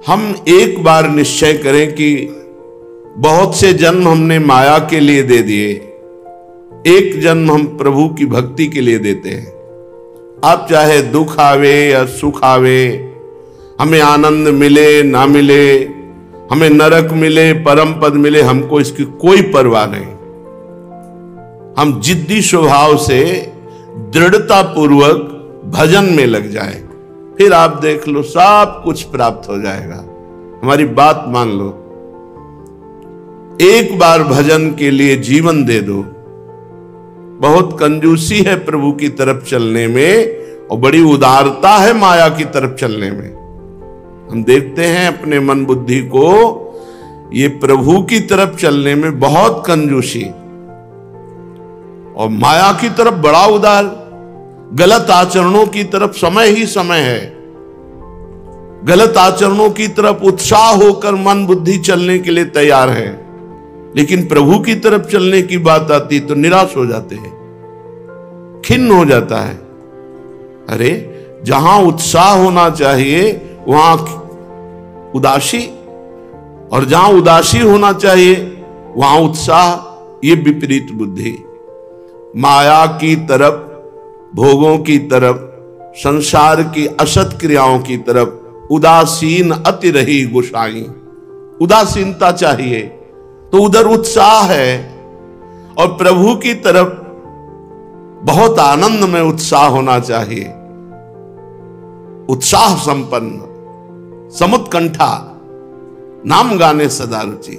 हम एक बार निश्चय करें कि बहुत से जन्म हमने माया के लिए दे दिए, एक जन्म हम प्रभु की भक्ति के लिए देते हैं। आप चाहे दुख आवे या सुख आवे, हमें आनंद मिले ना मिले, हमें नरक मिले परम पद मिले, हमको इसकी कोई परवाह नहीं। हम जिद्दी स्वभाव से दृढ़ता पूर्वक भजन में लग जाए, फिर आप देख लो सब कुछ प्राप्त हो जाएगा। हमारी बात मान लो, एक बार भजन के लिए जीवन दे दो। बहुत कंजूसी है प्रभु की तरफ चलने में और बड़ी उदारता है माया की तरफ चलने में। हम देखते हैं अपने मन बुद्धि को, ये प्रभु की तरफ चलने में बहुत कंजूसी और माया की तरफ बड़ा उदार। गलत आचरणों की तरफ समय ही समय है, गलत आचरणों की तरफ उत्साह होकर मन बुद्धि चलने के लिए तैयार है, लेकिन प्रभु की तरफ चलने की बात आती तो निराश हो जाते हैं, खिन्न हो जाता है। अरे जहां उत्साह होना चाहिए वहां उदासी, और जहां उदासी होना चाहिए वहां उत्साह, ये विपरीत बुद्धि। माया की तरफ, भोगों की तरफ, संसार की असत क्रियाओं की तरफ उदासीन अति रही गुसाई। उदासीनता चाहिए तो उधर उत्साह है, और प्रभु की तरफ बहुत आनंद में उत्साह होना चाहिए। उत्साह संपन्न, समुत्कंठा, नाम गाने सदा रुचि,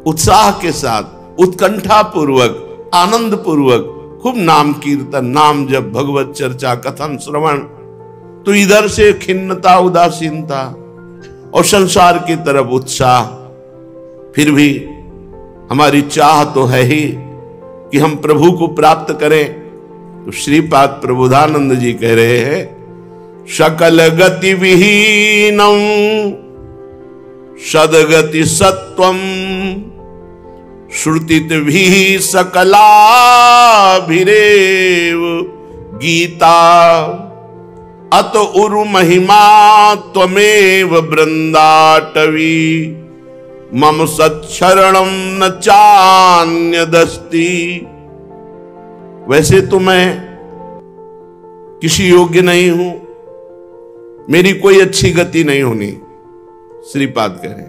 उत्साह के साथ उत्कंठा पूर्वक, आनंद पूर्वक खूब नाम कीर्तन, नाम जप, भगवत चर्चा, कथन श्रवण। तो इधर से खिन्नता, उदासीनता, और संसार की तरफ उत्साह। फिर भी हमारी चाह तो है ही कि हम प्रभु को प्राप्त करें। तो श्रीपाद प्रबोधानंद जी कह रहे हैं, सकल गति विहीनम सदगति सत्वम श्रुतित भी सकलाभिरेव गीता अत उरु महिमा त्वमेव वृंदाटवी मम सच्छरणम न चान्यदस्ति। वैसे तो मैं किसी योग्य नहीं हूं, मेरी कोई अच्छी गति नहीं होनी, श्रीपाद कह रहे,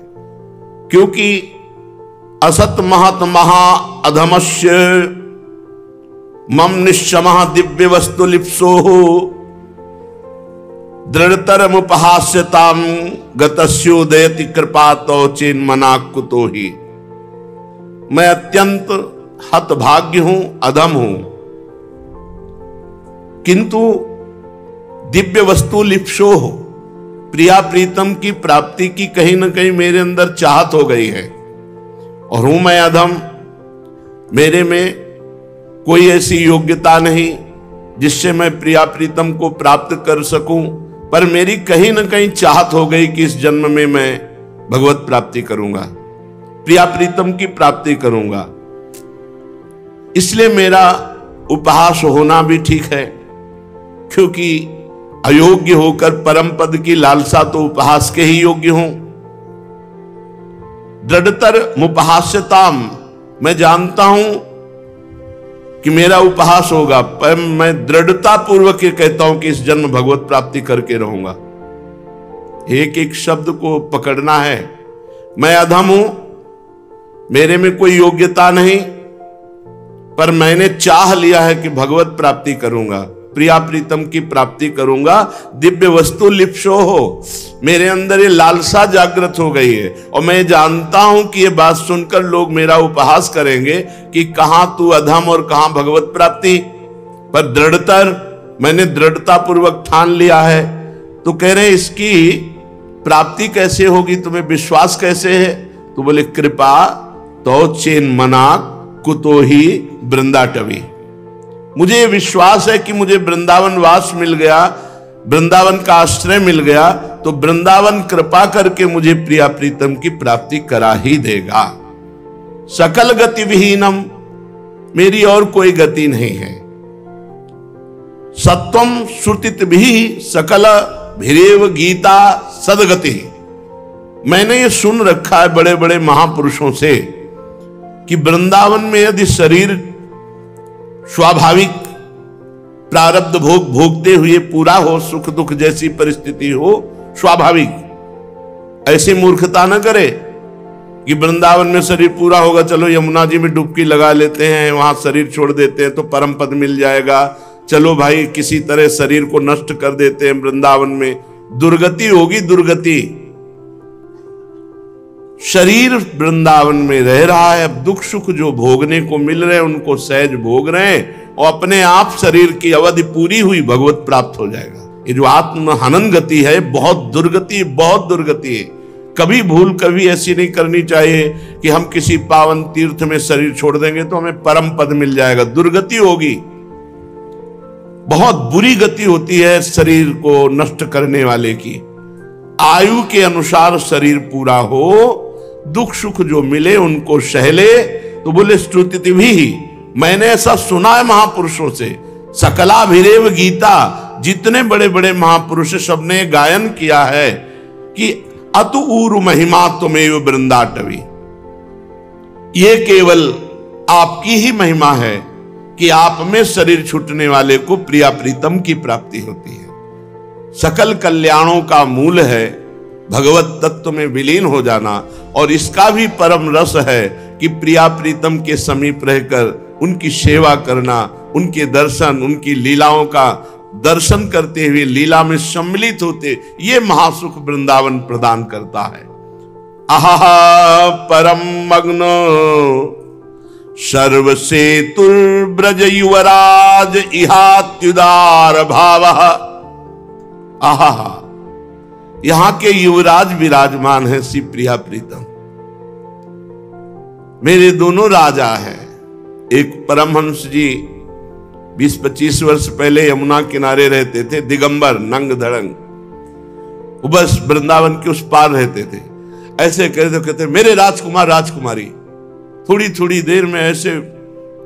क्योंकि असत महत महा अधमस्य मम निश्चमः दिव्य वस्तु लिप्सो दृढ़तरम उपहास्यताम गतस्योदयति कृपातो चेन्मना कुतो ही। मैं अत्यंत हतभाग्य हूं, अधम हूं, किंतु दिव्य वस्तु लिप्सो हो, प्रिया प्रीतम की प्राप्ति की कहीं ना कहीं मेरे अंदर चाहत हो गई है, और हूं मैं अधम। मेरे में कोई ऐसी योग्यता नहीं जिससे मैं प्रिया प्रीतम को प्राप्त कर सकूं, पर मेरी कहीं ना कहीं चाहत हो गई कि इस जन्म में मैं भगवत प्राप्ति करूंगा, प्रिया प्रीतम की प्राप्ति करूंगा। इसलिए मेरा उपहास होना भी ठीक है, क्योंकि अयोग्य होकर परम पद की लालसा तो उपहास के ही योग्य हूं। दृढ़तर मुपहास्यताम, मैं जानता हूं कि मेरा उपहास होगा, पर मैं दृढ़ता पूर्वक ये कहता हूं कि इस जन्म भगवत प्राप्ति करके रहूंगा। एक एक शब्द को पकड़ना है। मैं अधम हूं, मेरे में कोई योग्यता नहीं, पर मैंने चाह लिया है कि भगवत प्राप्ति करूंगा, प्रिया प्रीतम की प्राप्ति करूंगा। दिव्य वस्तु लिप्सो हो, मेरे अंदर ये लालसा जागृत हो गई है, और मैं जानता हूं कि ये बात सुनकर लोग मेरा उपहास करेंगे कि कहां तू अधम और कहां भगवत प्राप्ति, पर दृढ़तर मैंने दृढ़ता पूर्वक ठान लिया है। तो कह रहे इसकी प्राप्ति कैसे होगी, तुम्हें विश्वास कैसे है? तो बोले कृपा तो चेन मना कुतो ही वृंदाटवी। मुझे विश्वास है कि मुझे वृंदावन वास मिल गया, वृंदावन का आश्रय मिल गया, तो वृंदावन कृपा करके मुझे प्रिया प्रीतम की प्राप्ति करा ही देगा। सकल गति विहीनम, मेरी और कोई गति नहीं है। सत्वम श्रुतित भी सकल भिरेव गीता सदगति, मैंने ये सुन रखा है बड़े बड़े महापुरुषों से कि वृंदावन में यदि शरीर स्वाभाविक प्रारब्ध भोग भोगते हुए पूरा हो, सुख दुख जैसी परिस्थिति हो, स्वाभाविक, ऐसी मूर्खता न करे कि वृंदावन में शरीर पूरा होगा, चलो यमुना जी में डुबकी लगा लेते हैं, वहां शरीर छोड़ देते हैं तो परम पद मिल जाएगा, चलो भाई किसी तरह शरीर को नष्ट कर देते हैं वृंदावन में, दुर्गति होगी दुर्गति। शरीर वृंदावन में रह रहा है, अब दुख सुख जो भोगने को मिल रहे हैं उनको सहज भोग रहे हैं और अपने आप शरीर की अवधि पूरी हुई भगवत प्राप्त हो जाएगा। ये जो आत्म हनन गति है बहुत दुर्गति, बहुत दुर्गति है। कभी भूल कभी ऐसी नहीं करनी चाहिए कि हम किसी पावन तीर्थ में शरीर छोड़ देंगे तो हमें परम पद मिल जाएगा, दुर्गति होगी। बहुत बुरी गति होती है शरीर को नष्ट करने वाले की। आयु के अनुसार शरीर पूरा हो, दुख सुख जो मिले उनको सहले। तो बोले स्तुति भी, मैंने ऐसा सुना है महापुरुषों से, सकलाभिरेव गीता, जितने बड़े बड़े महापुरुष सबने गायन किया है कि अतु ऊरु महिमा तुमेव वृंदाटवी, ये केवल आपकी ही महिमा है कि आप में शरीर छूटने वाले को प्रिया प्रीतम की प्राप्ति होती है। सकल कल्याणों का मूल है भगवत तत्व में विलीन हो जाना, और इसका भी परम रस है कि प्रिया प्रीतम के समीप रहकर उनकी सेवा करना, उनके दर्शन, उनकी लीलाओं का दर्शन करते हुए लीला में सम्मिलित होते, ये महासुख वृंदावन प्रदान करता है। आहा परम मग्नो सर्वसेतुर्ब्रज युवराज इहात्युदार भावः। आहा, यहां के युवराज विराजमान है श्री प्रिया प्रीतम। मेरे दोनों राजा हैं, एक परमहंस जी 20-25 वर्ष पहले यमुना किनारे रहते थे, दिगंबर नंग धड़ंग, वो बस वृंदावन के उस पार रहते थे। ऐसे कहते मेरे राजकुमार राजकुमारी, थोड़ी थोड़ी देर में ऐसे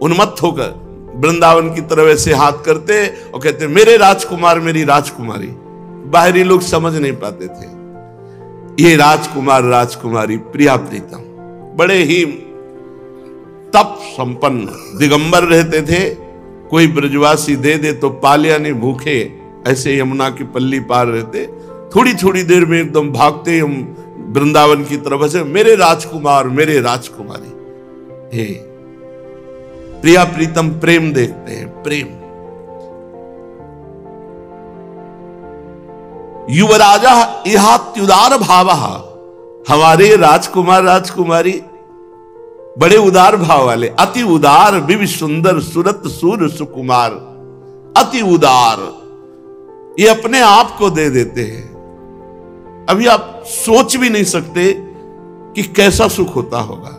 उन्मत्त होकर वृंदावन की तरफ ऐसे हाथ करते और कहते मेरे राजकुमार मेरी राजकुमारी। बाहरी लोग समझ नहीं पाते थे ये राजकुमार राजकुमारी प्रिया प्रीतम। बड़े ही तप संपन्न दिगंबर रहते थे, कोई ब्रजवासी दे दे तो पालिया नहीं भूखे, ऐसे यमुना की पल्ली पार रहते, थोड़ी थोड़ी देर में एकदम भागते हम वृंदावन की तरफ से मेरे राजकुमार मेरे राजकुमारी। हे प्रिया प्रीतम प्रेम देखते हैं, प्रेम। युवराजा इहात्युदार भावः, हमारे राजकुमार राजकुमारी बड़े उदार भाव वाले, अति उदार विवि सुंदर सुरत सूर सुकुमार, अति उदार, ये अपने आप को दे देते हैं। अभी आप सोच भी नहीं सकते कि कैसा सुख होता होगा।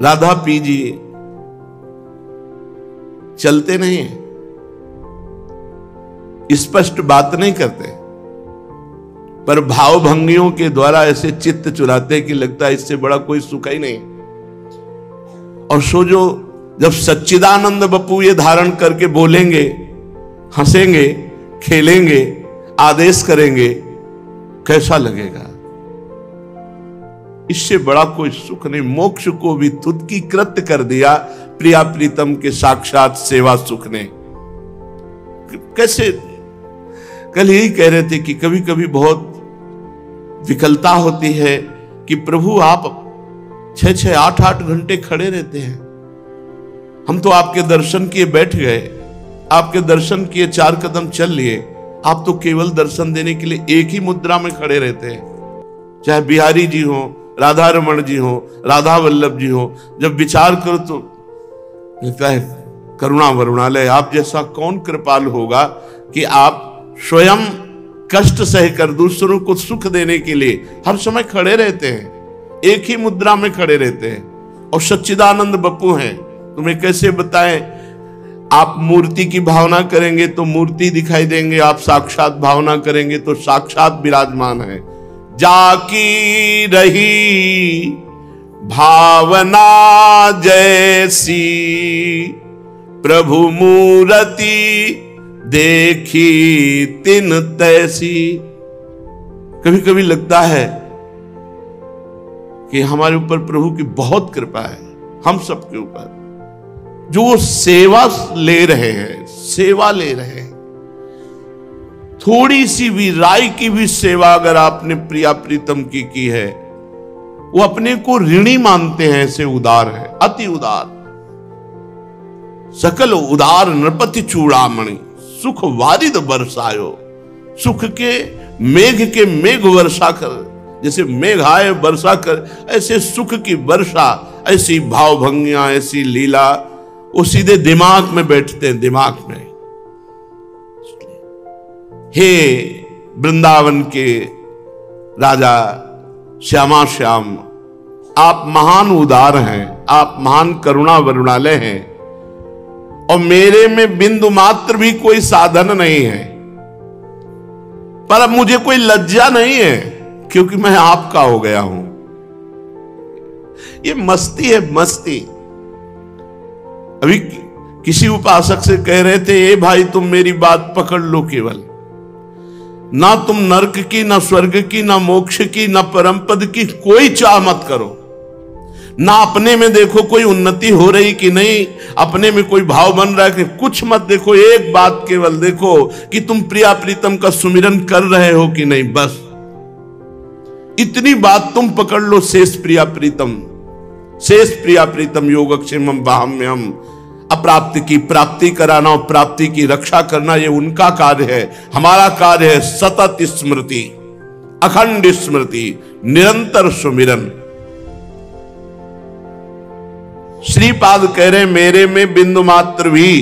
राधा पी जी चलते नहीं है, स्पष्ट बात नहीं करते, पर भाव भंगियों के द्वारा ऐसे चित्त चुराते कि लगता है इससे बड़ा कोई सुख ही नहीं। और सो जो जब सच्चिदानंद बप्पू ये धारण करके बोलेंगे, हंसेंगे, खेलेंगे, आदेश करेंगे, कैसा लगेगा? इससे बड़ा कोई सुख नहीं। मोक्ष को भी तुदकी कृत्य कर दिया प्रिया प्रीतम के साक्षात सेवा सुख ने। कैसे कल यही कह रहे थे कि कभी कभी बहुत विकलता होती है कि प्रभु आप 6-6, 8-8 घंटे खड़े रहते हैं, हम तो आपके दर्शन किए बैठ गए, आपके दर्शन किए 4 कदम चल लिए, आप तो केवल दर्शन देने के लिए एक ही मुद्रा में खड़े रहते हैं। चाहे बिहारी जी हो, राधा रमण जी हो, राधा वल्लभ जी हो, जब विचार करो तो लगता है करुणा वरुणालय, आप जैसा कौन कृपालु होगा कि आप स्वयं कष्ट सहकर दूसरों को सुख देने के लिए हर समय खड़े रहते हैं, एक ही मुद्रा में खड़े रहते हैं। और सच्चिदानंद बप्पू हैं, तुम्हें कैसे बताएं? आप मूर्ति की भावना करेंगे तो मूर्ति दिखाई देंगे, आप साक्षात भावना करेंगे तो साक्षात विराजमान है। जाकी रही भावना जैसी प्रभु मूर्ति देखी तिन तैसी। कभी कभी लगता है कि हमारे ऊपर प्रभु की बहुत कृपा है, हम सबके ऊपर, जो वो सेवा ले रहे हैं, सेवा ले रहे हैं। थोड़ी सी भी राय की भी सेवा अगर आपने प्रिया प्रीतम की है, वो अपने को ऋणी मानते हैं, ऐसे उदार है, अति उदार। सकल उदार नृपति चूड़ामणि सुख वारिद बरसायो। सुख के मेघ वर्षा कर, जैसे मेघ आए वर्षा कर, ऐसे सुख की वर्षा, ऐसी भावभंगियां, ऐसी लीला, वो सीधे दिमाग में बैठते हैं, दिमाग में। हे वृंदावन के राजा श्यामा श्याम, आप महान उदार हैं, आप महान करुणा वरुणालय हैं, और मेरे में बिंदु मात्र भी कोई साधन नहीं है, पर अब मुझे कोई लज्जा नहीं है, क्योंकि मैं आपका हो गया हूं। ये मस्ती है, मस्ती। अभी किसी उपासक से कह रहे थे, ए भाई तुम मेरी बात पकड़ लो, केवल ना तुम नरक की, ना स्वर्ग की, ना मोक्ष की, ना परम पद की कोई चाह मत करो, ना अपने में देखो कोई उन्नति हो रही कि नहीं, अपने में कोई भाव बन रहा है कि कुछ मत देखो, एक बात केवल देखो कि तुम प्रिया प्रीतम का सुमिरन कर रहे हो कि नहीं, बस इतनी बात तुम पकड़ लो। शेष प्रिया प्रीतम योगक्षेमम वाहम्यम। अप्राप्ति की प्राप्ति कराना और प्राप्ति की रक्षा करना, ये उनका कार्य है। हमारा कार्य है सतत स्मृति, अखंड स्मृति, निरंतर सुमिरन। श्रीपाद कह रहे मेरे में बिंदु मात्र भी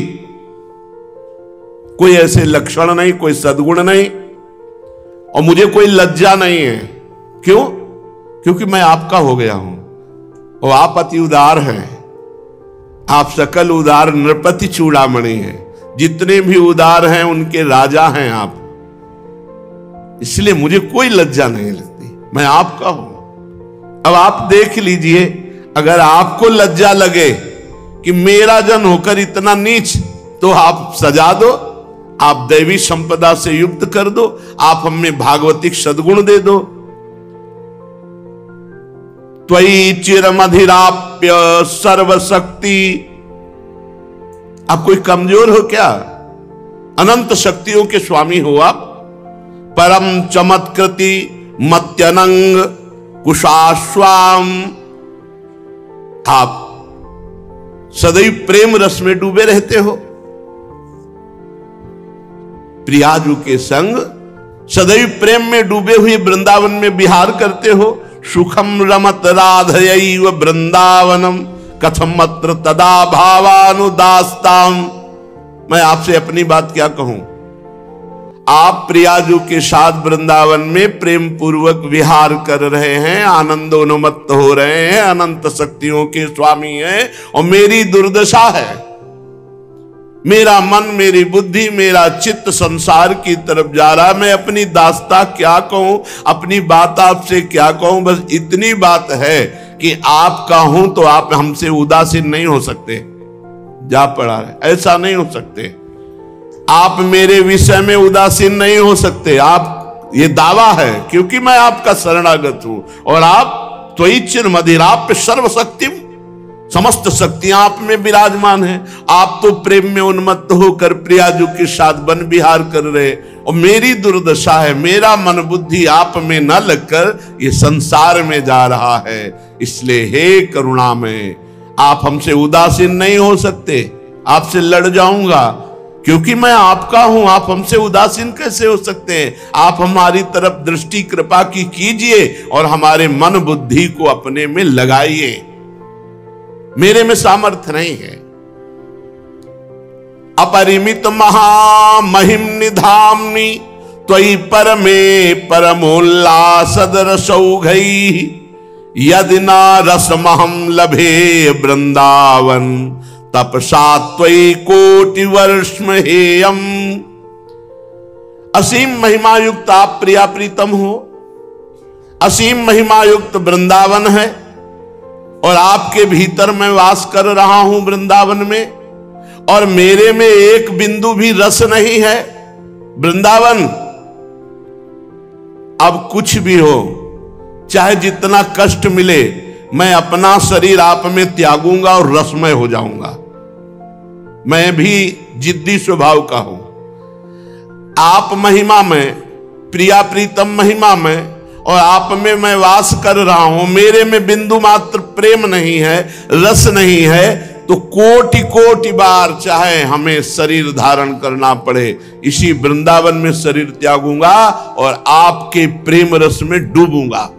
कोई ऐसे लक्षण नहीं, कोई सद्गुण नहीं, और मुझे कोई लज्जा नहीं है। क्यों? क्योंकि मैं आपका हो गया हूं, और आप अति उदार हैं। आप सकल उदार नृपति चूड़ामणि हैं, जितने भी उदार हैं उनके राजा हैं आप, इसलिए मुझे कोई लज्जा नहीं लगती, मैं आपका हूं। अब आप देख लीजिए, अगर आपको लज्जा लगे कि मेरा जन होकर इतना नीच, तो आप सजा दो, आप दैवी संपदा से युक्त कर दो, आप हमें भागवतिक सद्गुण दे दो। त्वयि चिरमधिराप्य सर्वशक्ति। आप कोई कमजोर हो क्या? अनंत शक्तियों के स्वामी हो आप। परम चमत्कृति मत्यनंग कुशाश्वाम। आप सदैव प्रेम रस में डूबे रहते हो, प्रियाजू के संग सदैव प्रेम में डूबे हुए वृंदावन में विहार करते हो। सुखम रमत राधयैव वृंदावनम कथम अत्र तदा भावानुदास्ताम। मैं आपसे अपनी बात क्या कहूं, आप प्रियाजू के साथ वृंदावन में प्रेम पूर्वक विहार कर रहे हैं, आनंदोन्मत्त हो रहे हैं, अनंत शक्तियों के स्वामी हैं, और मेरी दुर्दशा है, मेरा मन, मेरी बुद्धि, मेरा चित्त संसार की तरफ जा रहा। मैं अपनी दास्ता क्या कहूं, अपनी बात आपसे क्या कहूं, बस इतनी बात है कि आपका हूं तो आप हमसे उदासीन नहीं हो सकते। जा पड़ा है, ऐसा नहीं हो सकते। आप मेरे विषय में उदासीन नहीं हो सकते, आप, ये दावा है, क्योंकि मैं आपका शरणागत हूं, और आप त्वयि चिरमधिराप्य सर्वशक्तिम, समस्त शक्तियां आप में विराजमान हैं। आप तो प्रेम में उन्मत्त होकर प्रियाजू के साथ वन विहार कर रहे, और मेरी दुर्दशा है, मेरा मन बुद्धि आप में न लगकर ये संसार में जा रहा है। इसलिए हे करुणा में, आप हमसे उदासीन नहीं हो सकते, आपसे लड़ जाऊंगा, क्योंकि मैं आपका हूं। आप हमसे उदासीन कैसे हो सकते हैं? आप हमारी तरफ दृष्टि कृपा की कीजिए और हमारे मन बुद्धि को अपने में लगाइए। मेरे में सामर्थ्य नहीं है। अपरिमित महामहिम निधाम्नि त्वयि परमे परमोल्लासदरसौघैः यदि न रसमहं लभे वृंदावन तपसा त्वयि कोटि वर्षम हेयम। असीम महिमा युक्त आप प्रिया प्रीतम हो, असीम महिमा युक्त वृंदावन है, और आपके भीतर मैं वास कर रहा हूं वृंदावन में, और मेरे में एक बिंदु भी रस नहीं है। वृंदावन अब कुछ भी हो, चाहे जितना कष्ट मिले, मैं अपना शरीर आप में त्यागूंगा और रसमय हो जाऊंगा। मैं भी जिद्दी स्वभाव का हूं। आप महिमा में, प्रिया प्रीतम महिमा में, और आप में मैं वास कर रहा हूं, मेरे में बिंदु मात्र प्रेम नहीं है, रस नहीं है, तो कोटि कोटि बार चाहे हमें शरीर धारण करना पड़े, इसी वृंदावन में शरीर त्यागूंगा और आपके प्रेम रस में डूबूंगा।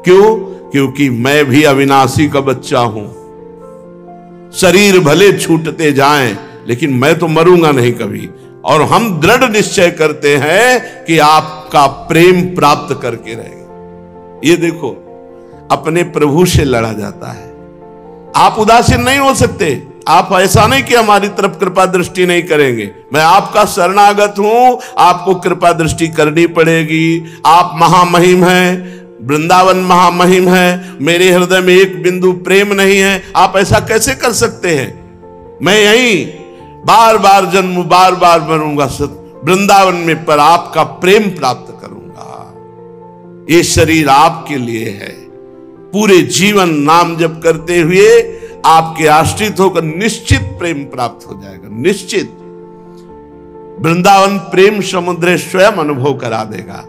क्यों? क्योंकि मैं भी अविनाशी का बच्चा हूं। शरीर भले छूटते जाएं, लेकिन मैं तो मरूंगा नहीं कभी। और हम दृढ़ निश्चय करते हैं कि आपका प्रेम प्राप्त करके रहेंगे। ये देखो, अपने प्रभु से लड़ा जाता है। आप उदासीन नहीं हो सकते। आप ऐसा नहीं कि हमारी तरफ कृपा दृष्टि नहीं करेंगे। मैं आपका शरणागत हूं, आपको कृपा दृष्टि करनी पड़ेगी। आप महामहिम हैं, वृंदावन महामहिम है, मेरे हृदय में एक बिंदु प्रेम नहीं है, आप ऐसा कैसे कर सकते हैं? मैं यहीं बार बार जन्म, बार बार मरूंगा वृंदावन में, पर आपका प्रेम प्राप्त करूंगा। ये शरीर आपके लिए है। पूरे जीवन नाम जप करते हुए आपके आश्रित होकर निश्चित प्रेम प्राप्त हो जाएगा। निश्चित वृंदावन प्रेम समुद्र स्वयं अनुभव करा देगा।